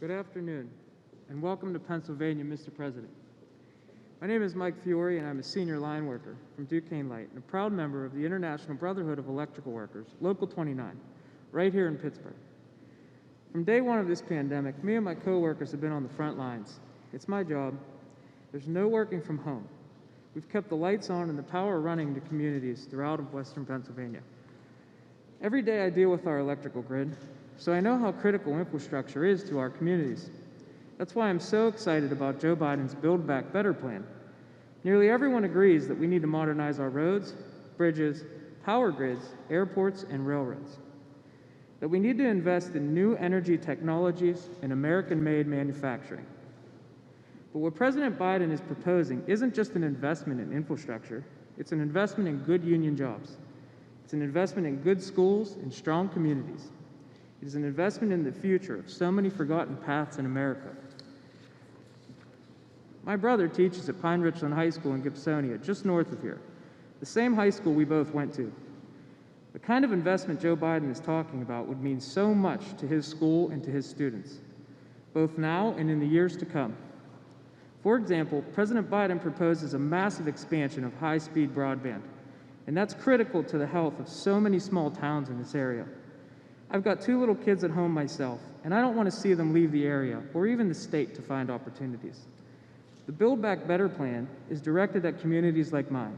Good afternoon, and welcome to Pennsylvania, Mr. President. My name is Mike Fiore, and I'm a senior line worker from Duquesne Light and a proud member of the International Brotherhood of Electrical Workers, Local 29, right here in Pittsburgh. From day one of this pandemic, me and my coworkers have been on the front lines. It's my job. There's no working from home. We've kept the lights on and the power running to communities throughout Western Pennsylvania. Every day I deal with our electrical grid, so I know how critical infrastructure is to our communities. That's why I'm so excited about Joe Biden's Build Back Better plan. Nearly everyone agrees that we need to modernize our roads, bridges, power grids, airports, and railroads. That we need to invest in new energy technologies and American-made manufacturing. But what President Biden is proposing isn't just an investment in infrastructure, it's an investment in good union jobs. It's an investment in good schools and strong communities. It is an investment in the future of so many forgotten paths in America. My brother teaches at Pine Richland High School in Gibsonia, just north of here, the same high school we both went to. The kind of investment Joe Biden is talking about would mean so much to his school and to his students, both now and in the years to come. For example, President Biden proposes a massive expansion of high-speed broadband, and that's critical to the health of so many small towns in this area. I've got 2 little kids at home myself, and I don't want to see them leave the area or even the state to find opportunities. The Build Back Better plan is directed at communities like mine.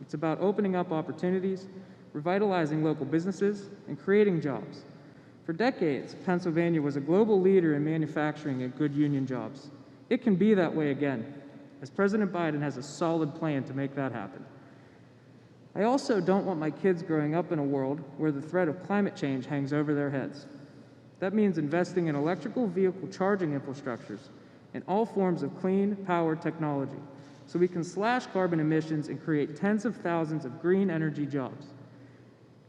It's about opening up opportunities, revitalizing local businesses, and creating jobs. For decades, Pennsylvania was a global leader in manufacturing and good union jobs. It can be that way again, as President Biden has a solid plan to make that happen. I also don't want my kids growing up in a world where the threat of climate change hangs over their heads. That means investing in electrical vehicle charging infrastructures and all forms of clean power technology so we can slash carbon emissions and create tens of thousands of green energy jobs.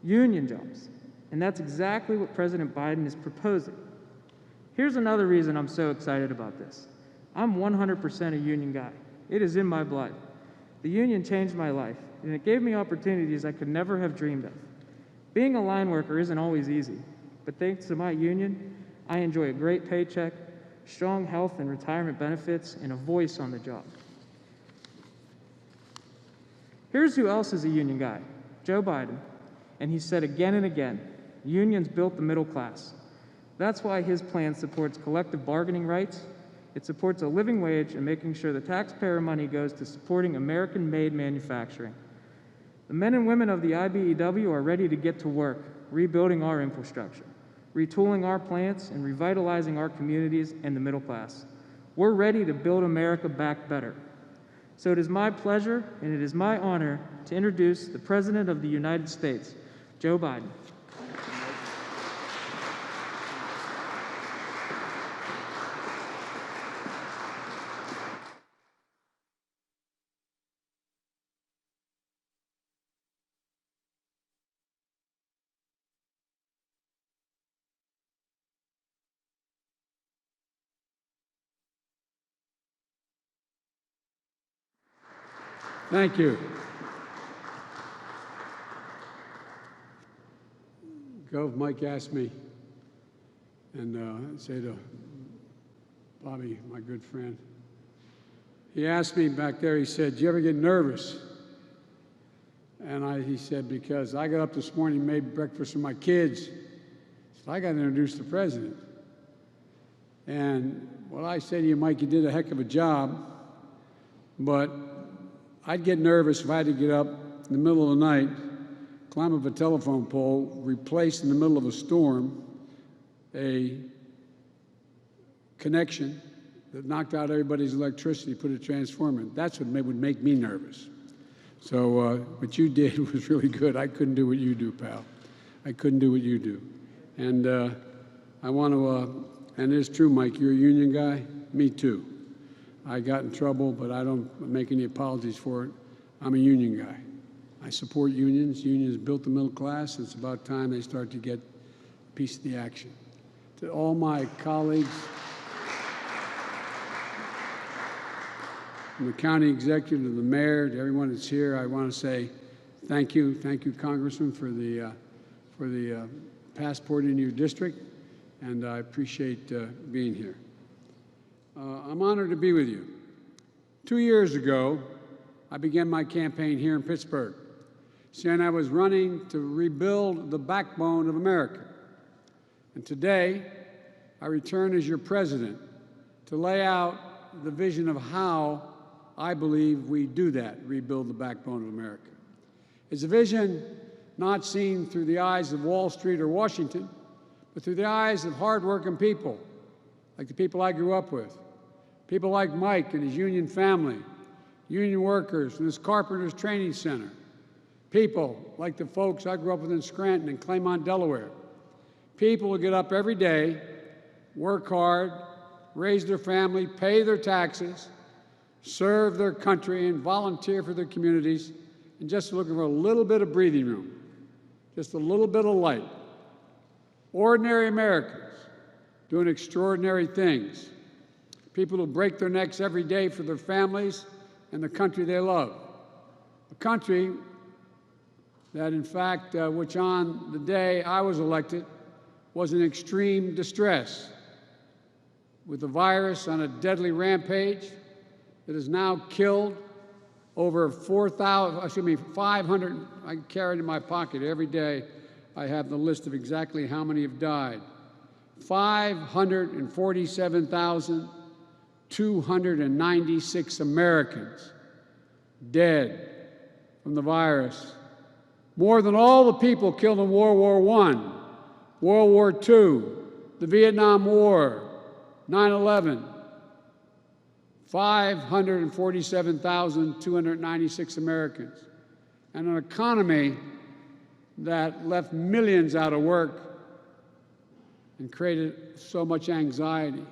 Union jobs. And that's exactly what President Biden is proposing. Here's another reason I'm so excited about this. I'm 100% a union guy. It is in my blood. The union changed my life, and it gave me opportunities I could never have dreamed of. Being a line worker isn't always easy, but thanks to my union, I enjoy a great paycheck, strong health and retirement benefits, and a voice on the job. Here's who else is a union guy, Joe Biden, and he said again and again, unions built the middle class. That's why his plan supports collective bargaining rights. It supports a living wage and making sure the taxpayer money goes to supporting American-made manufacturing. The men and women of the IBEW are ready to get to work, rebuilding our infrastructure, retooling our plants, and revitalizing our communities and the middle class. We're ready to build America back better. So it is my pleasure and it is my honor to introduce the President of the United States, Joe Biden. Thank you. Gov, Mike asked me, and say to Bobby, my good friend, he asked me back there, he said, "Do you ever get nervous?" And he said, because I got up this morning, made breakfast for my kids, so I got to introduce the president. And what I say to you, Mike, you did a heck of a job, but I'd get nervous if I had to get up in the middle of the night, climb up a telephone pole, replace in the middle of a storm a connection that knocked out everybody's electricity, put a transformer in. That's what would make me nervous. So what you did was really good. I couldn't do what you do, pal. I couldn't do what you do. And I want to, and it's true, Mike, you're a union guy. Me too. I got in trouble, but I don't make any apologies for it. I'm a union guy. I support unions. Unions built the middle class. It's about time they start to get a piece of the action. To all my colleagues, from the county executive to the mayor, to everyone that's here, I want to say thank you. Thank you, Congressman, for the passport in your district, and I appreciate being here. I'm honored to be with you. 2 years ago, I began my campaign here in Pittsburgh, saying I was running to rebuild the backbone of America. And today, I return as your president to lay out the vision of how I believe we do that, rebuild the backbone of America. It's a vision not seen through the eyes of Wall Street or Washington, but through the eyes of hardworking people, like the people I grew up with. People like Mike and his union family, union workers in this Carpenters Training Center. People like the folks I grew up with in Scranton and Claymont, Delaware. People who get up every day, work hard, raise their family, pay their taxes, serve their country, and volunteer for their communities, and just looking for a little bit of breathing room, just a little bit of light. Ordinary Americans doing extraordinary things. People who break their necks every day for their families and the country they love. A country that, in fact, which on the day I was elected was in extreme distress, with the virus on a deadly rampage that has now killed over 500, I carry it in my pocket every day. I have the list of exactly how many have died. 547,296 Americans dead from the virus. More than all the people killed in World War I, World War II, the Vietnam War, 9/11. 547,296 Americans. And an economy that left millions out of work and created so much anxiety.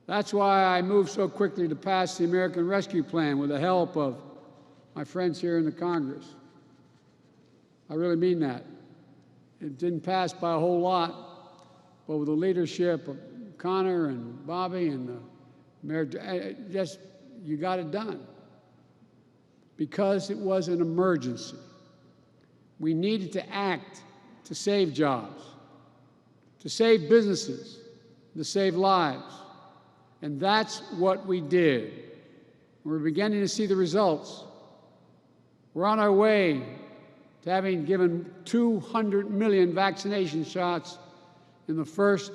That's why I moved so quickly to pass the American Rescue Plan with the help of my friends here in the Congress. I really mean that. It didn't pass by a whole lot, but with the leadership of Connor and Bobby and the Mayor, you got it done. Because it was an emergency. We needed to act to save jobs, to save businesses, to save lives. And that's what we did. We're beginning to see the results. We're on our way to having given 200 million vaccination shots in the first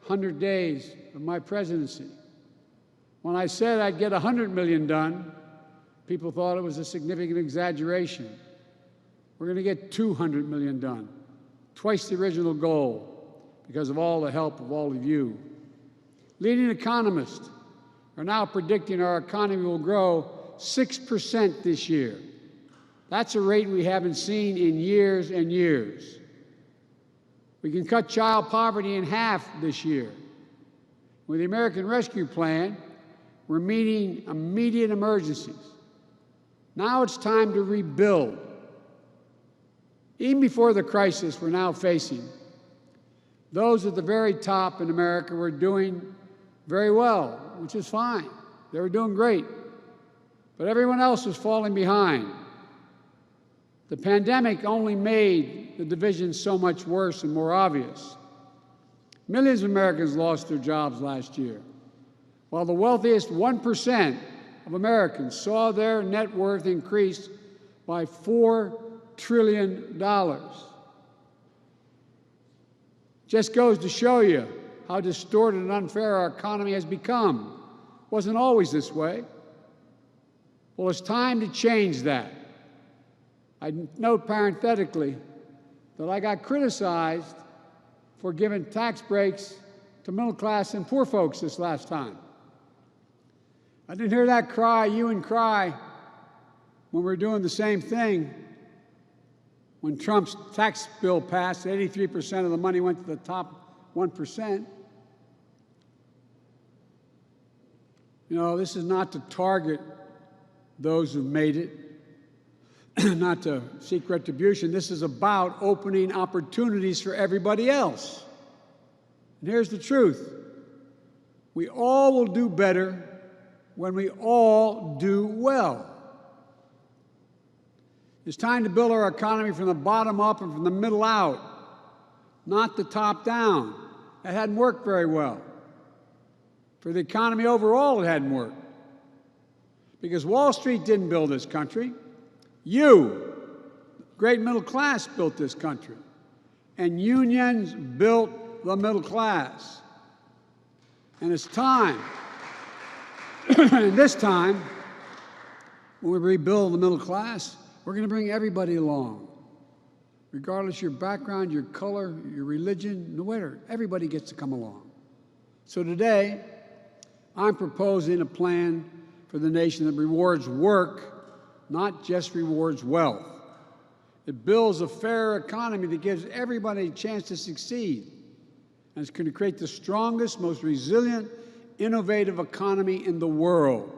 100 days of my presidency. When I said I'd get 100 million done, people thought it was a significant exaggeration. We're going to get 200 million done, twice the original goal, because of all the help of all of you. Leading economists are now predicting our economy will grow 6% this year. That's a rate we haven't seen in years and years. We can cut child poverty in half this year. With the American Rescue Plan, we're meeting immediate emergencies. Now it's time to rebuild. Even before the crisis we're now facing, those at the very top in America were doing very well, which is fine. They were doing great. But everyone else was falling behind. The pandemic only made the division so much worse and more obvious. Millions of Americans lost their jobs last year, while the wealthiest 1% of Americans saw their net worth increase by $4 trillion. Just goes to show you how distorted and unfair our economy has become. It wasn't always this way. Well, it's time to change that. I note parenthetically that I got criticized for giving tax breaks to middle class and poor folks this last time. I didn't hear that cry, you and cry, when we were doing the same thing. When Trump's tax bill passed, 83% of the money went to the top 1%. You know, this is not to target those who've made it, not to seek retribution. This is about opening opportunities for everybody else. And here's the truth. We all will do better when we all do well. It's time to build our economy from the bottom up and from the middle out, not the top down. That hadn't worked very well. For the economy overall, it hadn't worked. Because Wall Street didn't build this country. You, great middle class, built this country. And unions built the middle class. And it's time, and this time, when we rebuild the middle class, we're going to bring everybody along. Regardless of your background, your color, your religion, no matter, everybody gets to come along. So today, I'm proposing a plan for the nation that rewards work, not just rewards wealth. It builds a fair economy that gives everybody a chance to succeed. And it's going to create the strongest, most resilient, innovative economy in the world.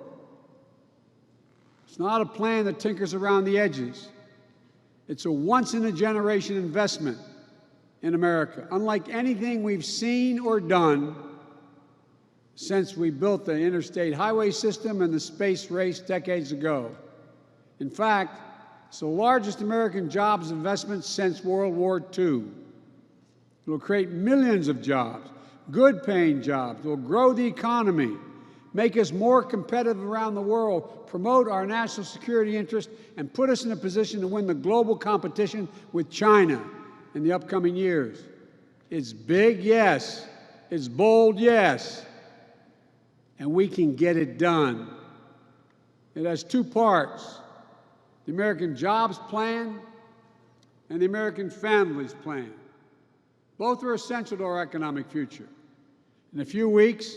It's not a plan that tinkers around the edges. It's a once-in-a-generation investment in America, unlike anything we've seen or done since we built the interstate highway system and the space race decades ago. In fact, it's the largest American jobs investment since World War II. It will create millions of jobs, good-paying jobs. It will grow the economy, make us more competitive around the world, promote our national security interests, and put us in a position to win the global competition with China in the upcoming years. It's big, yes. It's bold, yes. And we can get it done. It has two parts: the American Jobs Plan and the American Families Plan. Both are essential to our economic future. In a few weeks,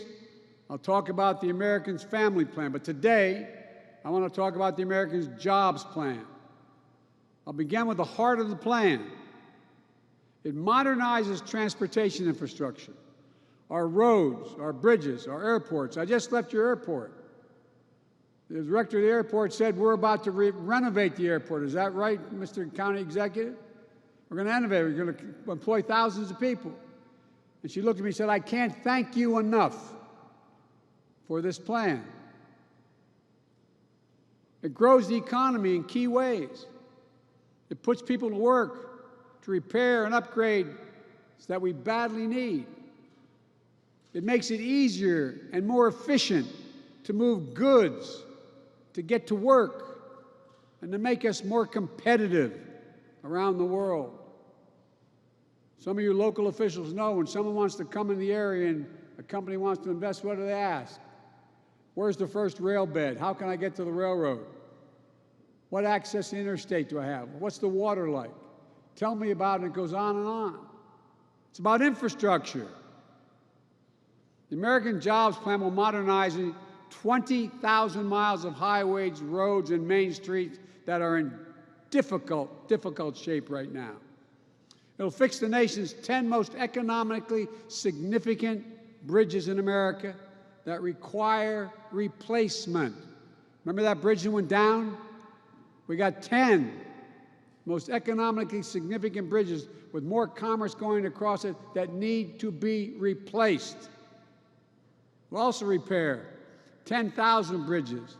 I'll talk about the Americans' Family Plan, but today, I want to talk about the Americans' Jobs Plan. I'll begin with the heart of the plan. It modernizes transportation infrastructure, our roads, our bridges, our airports. I just left your airport. The director of the airport said we're about to renovate the airport. Is that right, Mr. County Executive? We're going to innovate. We're going to employ thousands of people. And she looked at me and said, I can't thank you enough for this plan. It grows the economy in key ways. It puts people to work to repair and upgrade that we badly need. It makes it easier and more efficient to move goods, to get to work, and to make us more competitive around the world. Some of you local officials know when someone wants to come in the area and a company wants to invest, what do they ask? Where's the first rail bed? How can I get to the railroad? What access to the interstate do I have? What's the water like? Tell me about it. It goes on and on. It's about infrastructure. The American Jobs Plan will modernize 20,000 miles of highways, roads, and main streets that are in difficult shape right now. It'll fix the nation's 10 most economically significant bridges in America that require replacement. Remember that bridge that went down? We got 10 most economically significant bridges with more commerce going across it that need to be replaced. We'll also repair 10,000 bridges,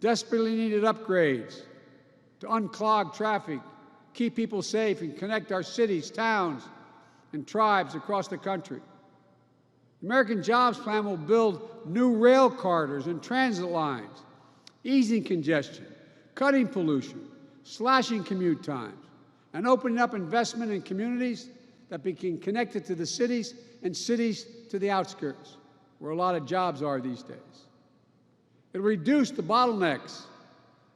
desperately needed upgrades to unclog traffic, keep people safe, and connect our cities, towns, and tribes across the country. The American Jobs Plan will build new rail corridors and transit lines, easing congestion, cutting pollution, slashing commute times, and opening up investment in communities that become connected to the cities and cities to the outskirts, where a lot of jobs are these days. It'll reduce the bottlenecks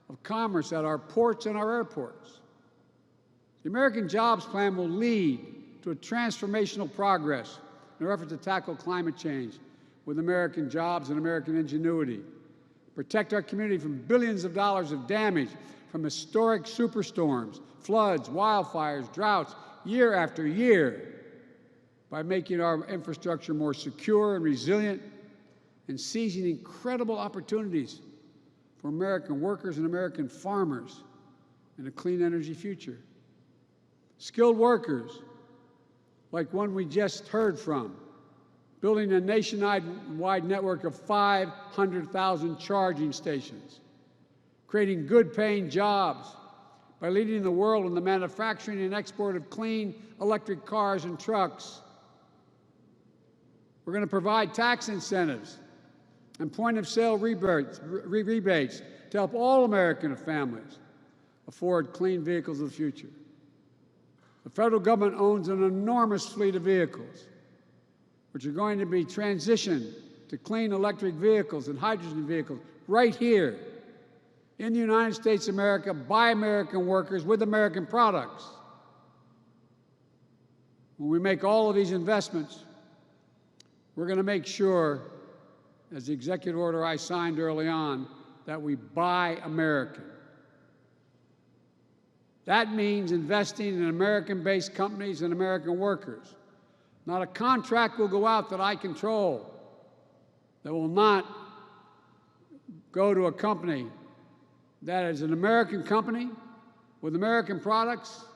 of commerce at our ports and our airports. The American Jobs Plan will lead to a transformational progress in our effort to tackle climate change with American jobs and American ingenuity, protect our community from billions of dollars of damage from historic superstorms, floods, wildfires, droughts, year after year, by making our infrastructure more secure and resilient and seizing incredible opportunities for American workers and American farmers in a clean energy future. Skilled workers, like one we just heard from, building a nationwide network of 500,000 charging stations, creating good-paying jobs by leading the world in the manufacturing and export of clean electric cars and trucks. We're going to provide tax incentives and point-of-sale rebates to help all American families afford clean vehicles of the future. The federal government owns an enormous fleet of vehicles, which are going to be transitioned to clean electric vehicles and hydrogen vehicles right here in the United States of America by American workers with American products. When we make all of these investments, we're going to make sure, as the executive order I signed early on, that we buy American. That means investing in American-based companies and American workers. Not a contract will go out that I control that will not go to a company that is an American company with American products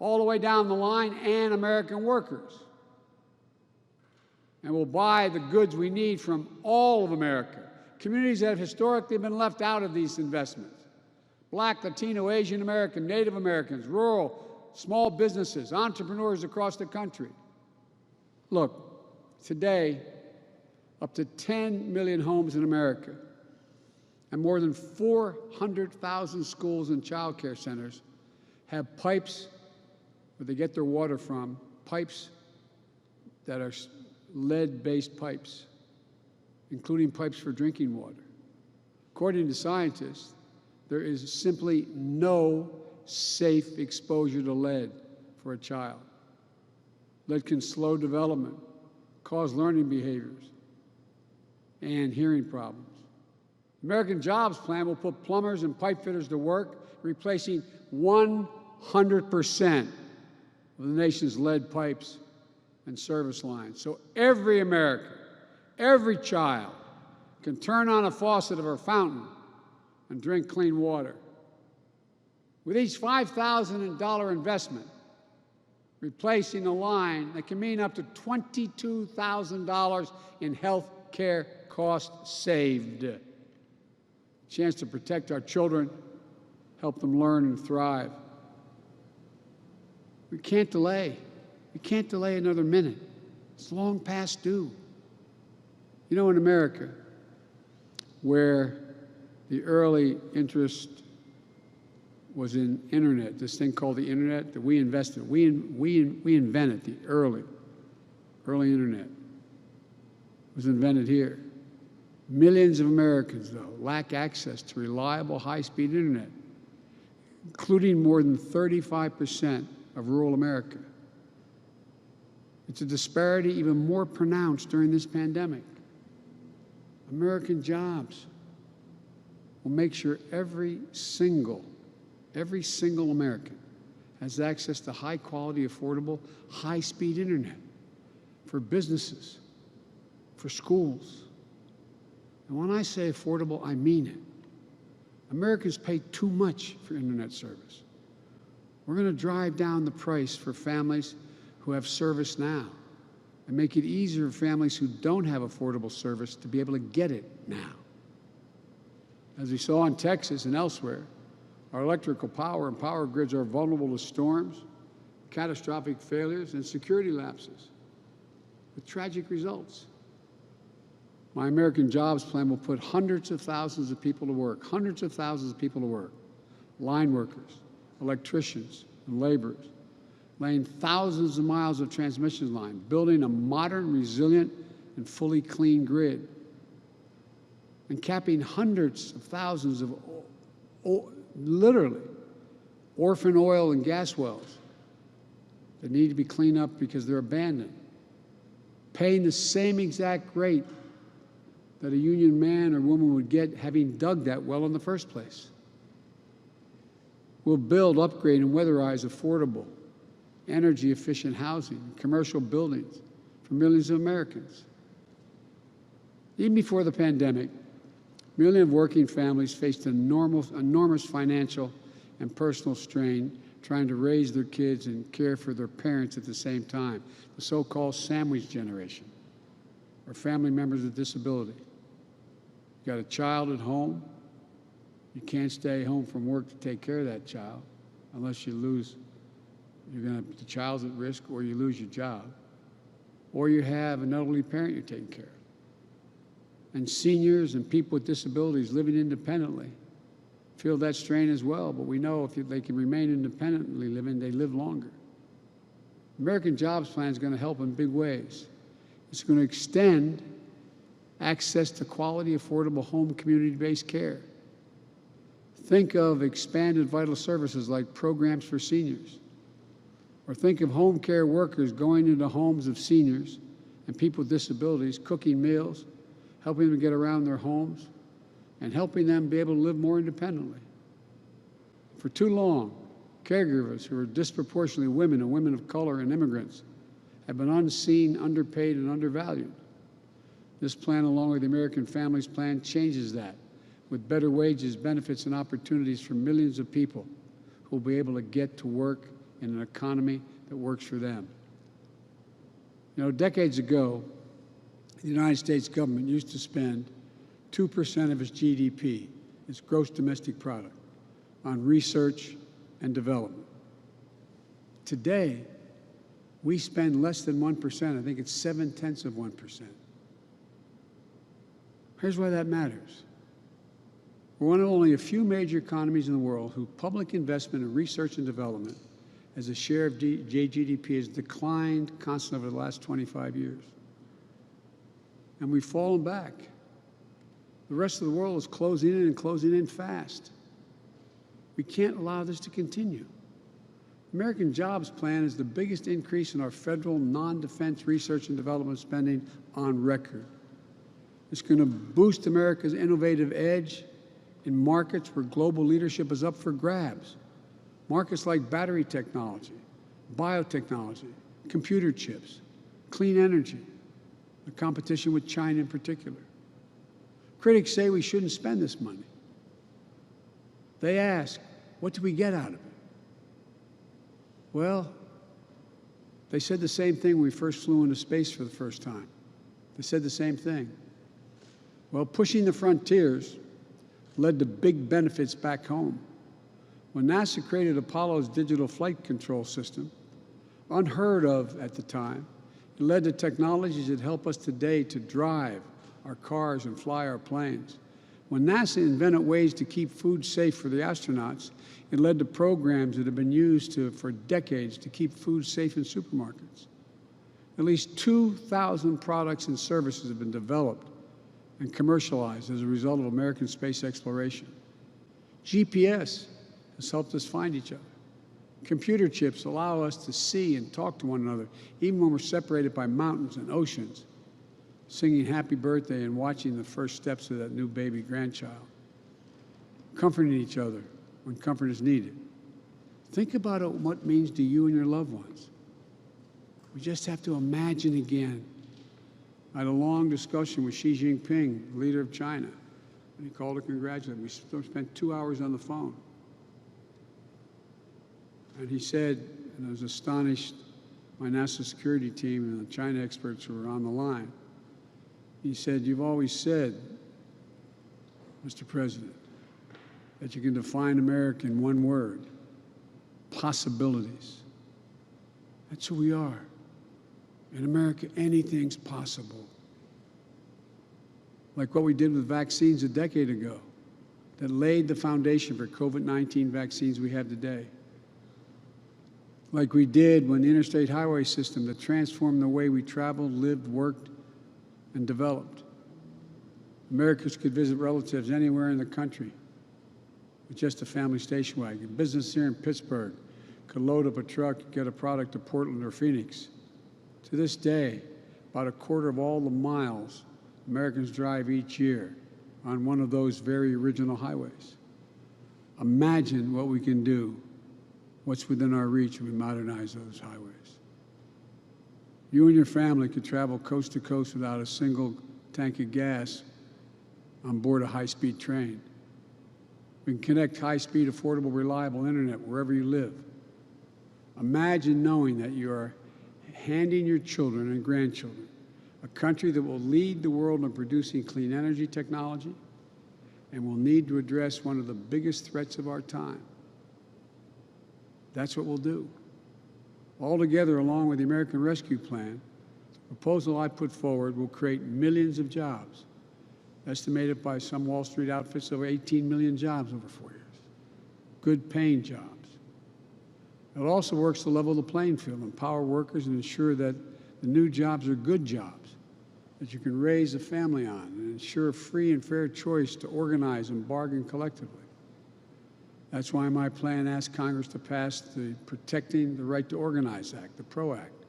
all the way down the line and American workers. And we'll buy the goods we need from all of America, communities that have historically been left out of these investments. Black, Latino, Asian American, Native Americans, rural, small businesses, entrepreneurs across the country. Look, today, up to 10 million homes in America and more than 400,000 schools and child care centers have pipes where they get their water from, pipes that are lead-based pipes, including pipes for drinking water. According to scientists, there is simply no safe exposure to lead for a child. Lead can slow development, cause learning behaviors, and hearing problems. The American Jobs Plan will put plumbers and pipe fitters to work, replacing 100% of the nation's lead pipes and service lines. So every American, every child can turn on a faucet of a fountain and drink clean water. With each $5,000 investment, replacing a line that can mean up to $22,000 in health care costs saved. A chance to protect our children, help them learn and thrive. We can't delay. We can't delay another minute. It's long past due. You know, in America, where the early interest was in internet, this thing called the internet that we invested. We invented the early internet. It was invented here. Millions of Americans, though, lack access to reliable high-speed internet, including more than 35% of rural America. It's a disparity even more pronounced during this pandemic. American Jobs will make sure every single American has access to high-quality, affordable, high-speed internet for businesses, for schools. And when I say affordable, I mean it. Americans pay too much for internet service. We're going to drive down the price for families who have service now and make it easier for families who don't have affordable service to be able to get it now. As we saw in Texas and elsewhere, our electrical power and power grids are vulnerable to storms, catastrophic failures, and security lapses, with tragic results. My American Jobs Plan will put hundreds of thousands of people to work, line workers, electricians, and laborers, laying thousands of miles of transmission line, building a modern, resilient, and fully clean grid, and capping hundreds of thousands of literally orphan oil and gas wells that need to be cleaned up because they're abandoned, paying the same exact rate that a union man or woman would get having dug that well in the first place. We'll build, upgrade, and weatherize affordable, energy-efficient housing and commercial buildings for millions of Americans. Even before the pandemic, millions of working families faced enormous financial and personal strain trying to raise their kids and care for their parents at the same time, the so-called sandwich generation, or family members with disability. You got a child at home, you can't stay home from work to take care of that child unless you lose, the child's at risk, or you lose your job, or you have an elderly parent you're taking care of. And seniors and people with disabilities living independently feel that strain as well, but we know if they can remain independently living, they live longer. American Jobs Plan is going to help in big ways. It's going to extend access to quality, affordable home community-based care. Think of expanded vital services like programs for seniors. Or think of home care workers going into homes of seniors and people with disabilities, cooking meals, helping them get around their homes, and helping them be able to live more independently. For too long, caregivers who are disproportionately women and women of color and immigrants have been unseen, underpaid, and undervalued. This plan, along with the American Families Plan, changes that with better wages, benefits, and opportunities for millions of people who will be able to get to work in an economy that works for them. You know, decades ago, the United States government used to spend 2% of its GDP, its gross domestic product, on research and development. Today, we spend less than 1%. I think it's 0.7%. Here's why that matters. We're one of only a few major economies in the world whose public investment in research and development as a share of GDP has declined constantly over the last 25 years. And we've fallen back. The rest of the world is closing in and closing in fast. We can't allow this to continue. American Jobs Plan is the biggest increase in our federal non-defense research and development spending on record. It's going to boost America's innovative edge in markets where global leadership is up for grabs. Markets like battery technology, biotechnology, computer chips, clean energy, the competition with China in particular. Critics say we shouldn't spend this money. They ask, what do we get out of it? Well, they said the same thing when we first flew into space for the first time. They said the same thing. Well, pushing the frontiers led to big benefits back home. When NASA created Apollo's digital flight control system, unheard of at the time, it led to technologies that help us today to drive our cars and fly our planes. When NASA invented ways to keep food safe for the astronauts, it led to programs that have been used for decades to keep food safe in supermarkets. At least 2,000 products and services have been developed and commercialized as a result of American space exploration. GPS has helped us find each other. Computer chips allow us to see and talk to one another, even when we're separated by mountains and oceans, singing happy birthday and watching the first steps of that new baby grandchild, comforting each other when comfort is needed. Think about what it means to you and your loved ones. We just have to imagine again. I had a long discussion with Xi Jinping, the leader of China, and he called to congratulate me. We still spent 2 hours on the phone. And he said, and I was astonished, my national security team and the China experts who were on the line, he said, you've always said, Mr. President, that you can define America in one word, possibilities. That's who we are. In America, anything's possible. Like what we did with vaccines a decade ago that laid the foundation for COVID-19 vaccines we have today. Like we did when the interstate highway system that transformed the way we traveled, lived, worked, and developed. Americans could visit relatives anywhere in the country with just a family station wagon. Business here in Pittsburgh could load up a truck and get a product to Portland or Phoenix. To this day, about a quarter of all the miles Americans drive each year on one of those very original highways. Imagine what we can do, what's within our reach when we modernize those highways. You and your family could travel coast to coast without a single tank of gas on board a high-speed train. We can connect high-speed, affordable, reliable internet wherever you live. Imagine knowing that you are handing your children and grandchildren a country that will lead the world in producing clean energy technology and will need to address one of the biggest threats of our time. That's what we'll do. Altogether, along with the American Rescue Plan, the proposal I put forward will create millions of jobs estimated by some Wall Street outfits over 18 million jobs over 4 years. Good paying jobs. It also works to level the playing field, empower workers, and ensure that the new jobs are good jobs that you can raise a family on, and ensure free and fair choice to organize and bargain collectively. That's why my plan asks Congress to pass the Protecting the Right to Organize Act, the PRO Act,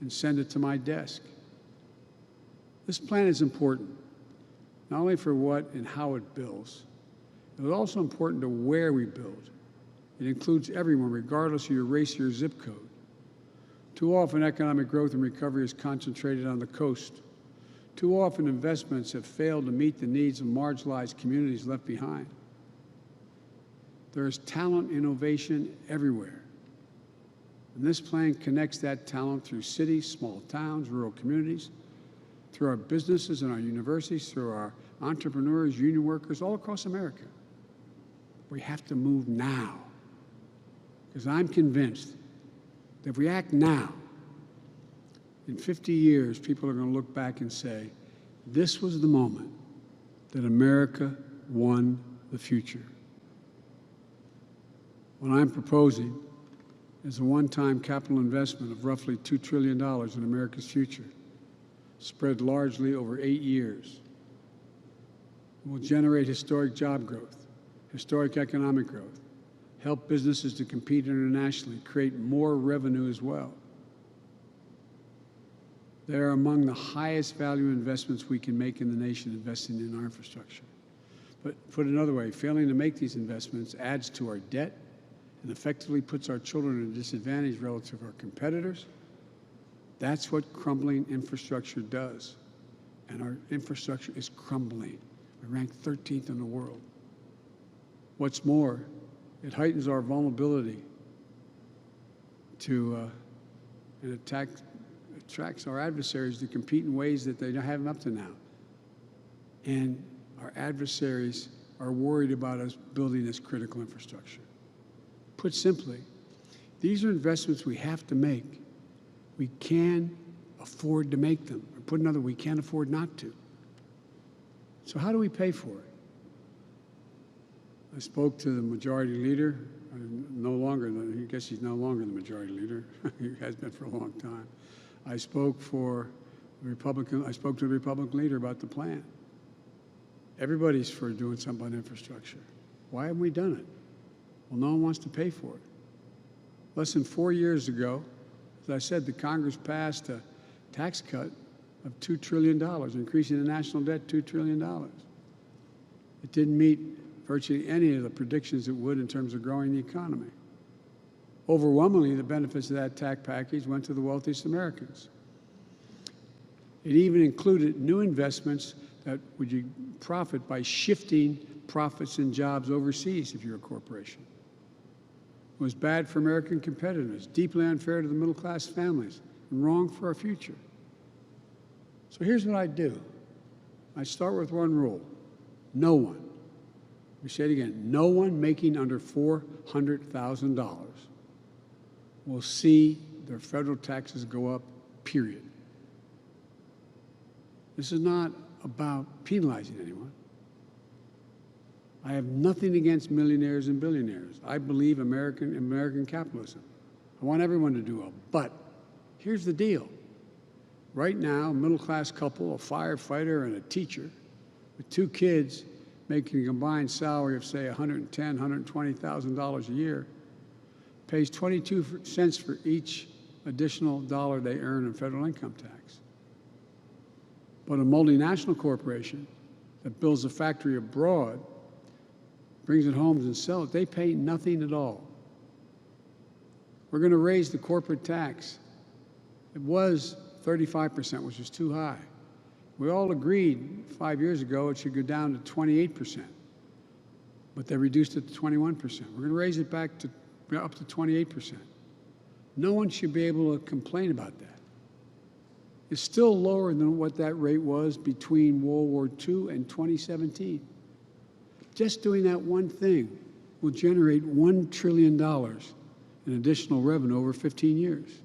and send it to my desk. This plan is important, not only for what and how it builds, but also important to where we build. It includes everyone, regardless of your race or your zip code. Too often, economic growth and recovery is concentrated on the coast. Too often, investments have failed to meet the needs of marginalized communities left behind. There is talent, innovation everywhere. And this plan connects that talent through cities, small towns, rural communities, through our businesses and our universities, through our entrepreneurs, union workers, all across America. We have to move now. Because I'm convinced that if we act now, in 50 years, people are going to look back and say, this was the moment that America won the future. What I'm proposing is a one-time capital investment of roughly $2 trillion in America's future, spread largely over 8 years. It will generate historic job growth, historic economic growth, help businesses to compete internationally, create more revenue as well. They are among the highest value investments we can make in the nation, investing in our infrastructure. But put another way, failing to make these investments adds to our debt and effectively puts our children at a disadvantage relative to our competitors. That's what crumbling infrastructure does. And our infrastructure is crumbling. We rank 13th in the world. What's more, it heightens our vulnerability to and attracts our adversaries to compete in ways that they haven't up to now. And our adversaries are worried about us building this critical infrastructure. Put simply, these are investments we have to make. We can afford to make them. Or put another, we can't afford not to. So how do we pay for it? I spoke to the majority leader. I guess he's no longer the majority leader. He has been for a long time. I spoke to the Republican leader about the plan. Everybody's for doing something about infrastructure. Why haven't we done it? Well, no one wants to pay for it. Less than 4 years ago, as I said, the Congress passed a tax cut of $2 trillion, increasing the national debt $2 trillion. It didn't meet virtually any of the predictions it would in terms of growing the economy. Overwhelmingly, the benefits of that tax package went to the wealthiest Americans. It even included new investments that would profit by shifting profits and jobs overseas if you're a corporation. It was bad for American competitiveness, deeply unfair to the middle-class families, and wrong for our future. So here's what I do. I start with one rule. No one, we say it again, no one making under $400,000 will see their federal taxes go up, period. This is not about penalizing anyone. I have nothing against millionaires and billionaires. I believe American capitalism. I want everyone to do well. But here's the deal. Right now, a middle-class couple, a firefighter and a teacher, with 2 kids making a combined salary of, say, $110,000, $120,000 a year, pays 22 cents for each additional dollar they earn in federal income tax. But a multinational corporation that builds a factory abroad, brings it home and sells it, they pay nothing at all. We're going to raise the corporate tax. It was 35%, which was too high. We all agreed 5 years ago it should go down to 28%, but they reduced it to 21%. We're going to raise it back to up to 28%. No one should be able to complain about that. It's still lower than what that rate was between World War II and 2017. Just doing that one thing will generate $1 trillion in additional revenue over 15 years.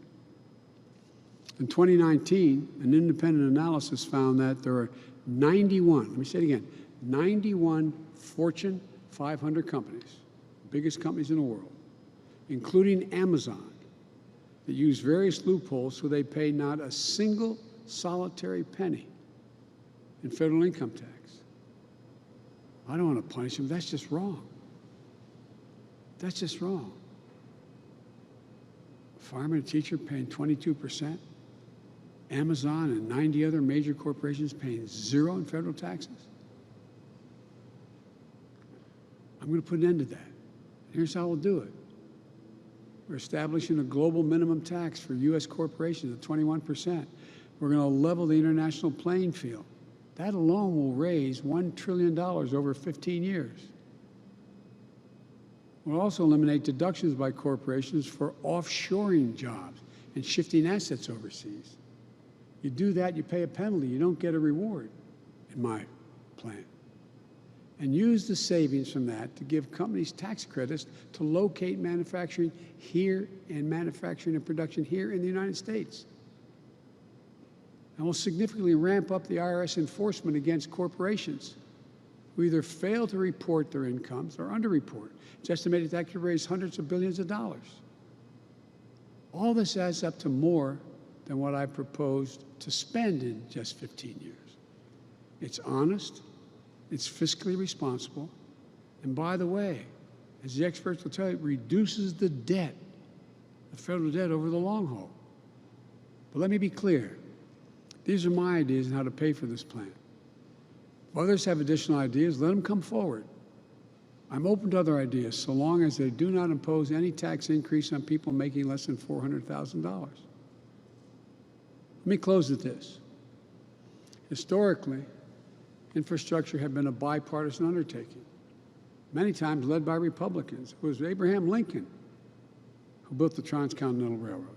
In 2019, an independent analysis found that there are 91, let me say it again, 91 Fortune 500 companies, biggest companies in the world, including Amazon, that use various loopholes so they pay not a single solitary penny in federal income tax. I don't want to punish them. That's just wrong. That's just wrong. A farmer and a teacher paying 22%, Amazon and 90 other major corporations paying 0 in federal taxes. I'm going to put an end to that. Here's how we'll do it. We're establishing a global minimum tax for U.S. corporations at 21%. We're going to level the international playing field. That alone will raise $1 trillion over 15 years. We'll also eliminate deductions by corporations for offshoring jobs and shifting assets overseas. You do that, you pay a penalty. You don't get a reward, in my plan. And use the savings from that to give companies tax credits to locate manufacturing here and manufacturing and production here in the United States. And we'll significantly ramp up the IRS enforcement against corporations who either fail to report their incomes or underreport. It's estimated that could raise hundreds of billions of dollars. All this adds up to more than what I proposed to spend in just 15 years. It's honest, it's fiscally responsible, and by the way, as the experts will tell you, it reduces the debt, the federal debt over the long haul. But let me be clear. These are my ideas on how to pay for this plan. If others have additional ideas, let them come forward. I'm open to other ideas so long as they do not impose any tax increase on people making less than $400,000. Let me close with this. Historically, infrastructure had been a bipartisan undertaking, many times led by Republicans. It was Abraham Lincoln who built the Transcontinental Railroad.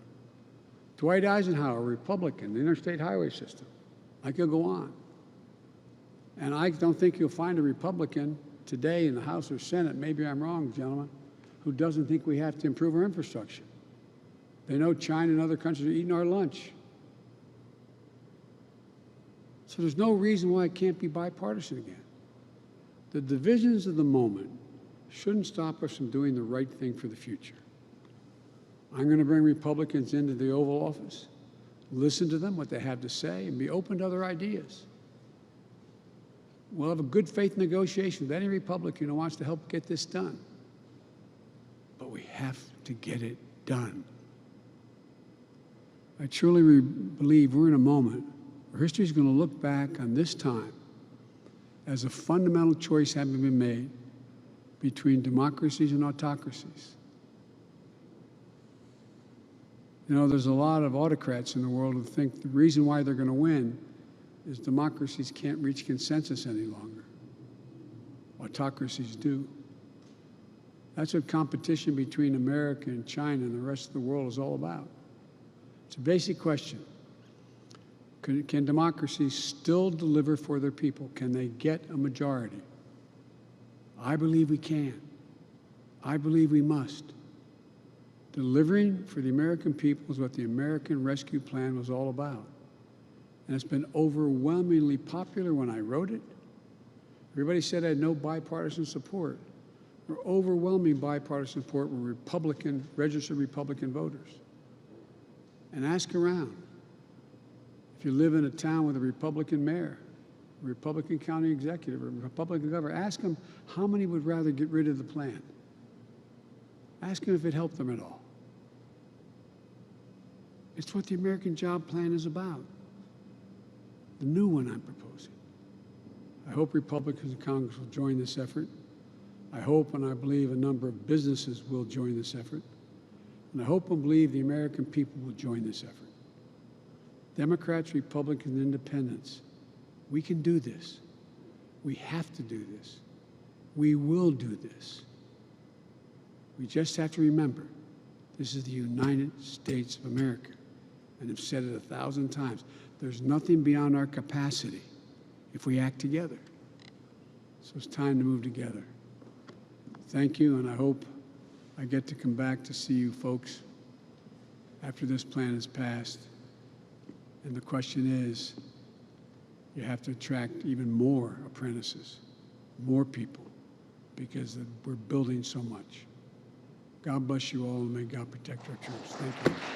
Dwight Eisenhower, Republican, the interstate highway system. I could go on. And I don't think you'll find a Republican today in the House or Senate, maybe I'm wrong, gentlemen, who doesn't think we have to improve our infrastructure. They know China and other countries are eating our lunch. So there's no reason why it can't be bipartisan again. The divisions of the moment shouldn't stop us from doing the right thing for the future. I'm going to bring Republicans into the Oval Office, listen to them, what they have to say, and be open to other ideas. We'll have a good faith negotiation with any Republican who wants to help get this done. But we have to get it done. I truly believe we're in a moment where history is going to look back on this time as a fundamental choice having been made between democracies and autocracies. You know, there's a lot of autocrats in the world who think the reason why they're going to win is democracies can't reach consensus any longer. Autocracies do. That's what competition between America and China and the rest of the world is all about. It's a basic question. Can democracies still deliver for their people? Can they get a majority? I believe we can. I believe we must. Delivering for the American people is what the American Rescue Plan was all about. And it's been overwhelmingly popular when I wrote it. Everybody said I had no bipartisan support. We're overwhelming bipartisan support with Republican, registered Republican voters. And ask around. If you live in a town with a Republican mayor, a Republican county executive, or a Republican governor, ask them how many would rather get rid of the plan. Ask them if it helped them at all. It's what the American Job Plan is about. The new one I'm proposing. I hope Republicans in Congress will join this effort. I hope and I believe a number of businesses will join this effort. And I hope and believe the American people will join this effort. Democrats, Republicans, Independents, we can do this. We have to do this. We will do this. We just have to remember, this is the United States of America. And I've said it 1,000 times. There's nothing beyond our capacity if we act together. So it's time to move together. Thank you, and I hope I get to come back to see you folks after this plan is passed. And the question is, you have to attract even more apprentices, more people, because we're building so much. God bless you all, and may God protect our troops. Thank you.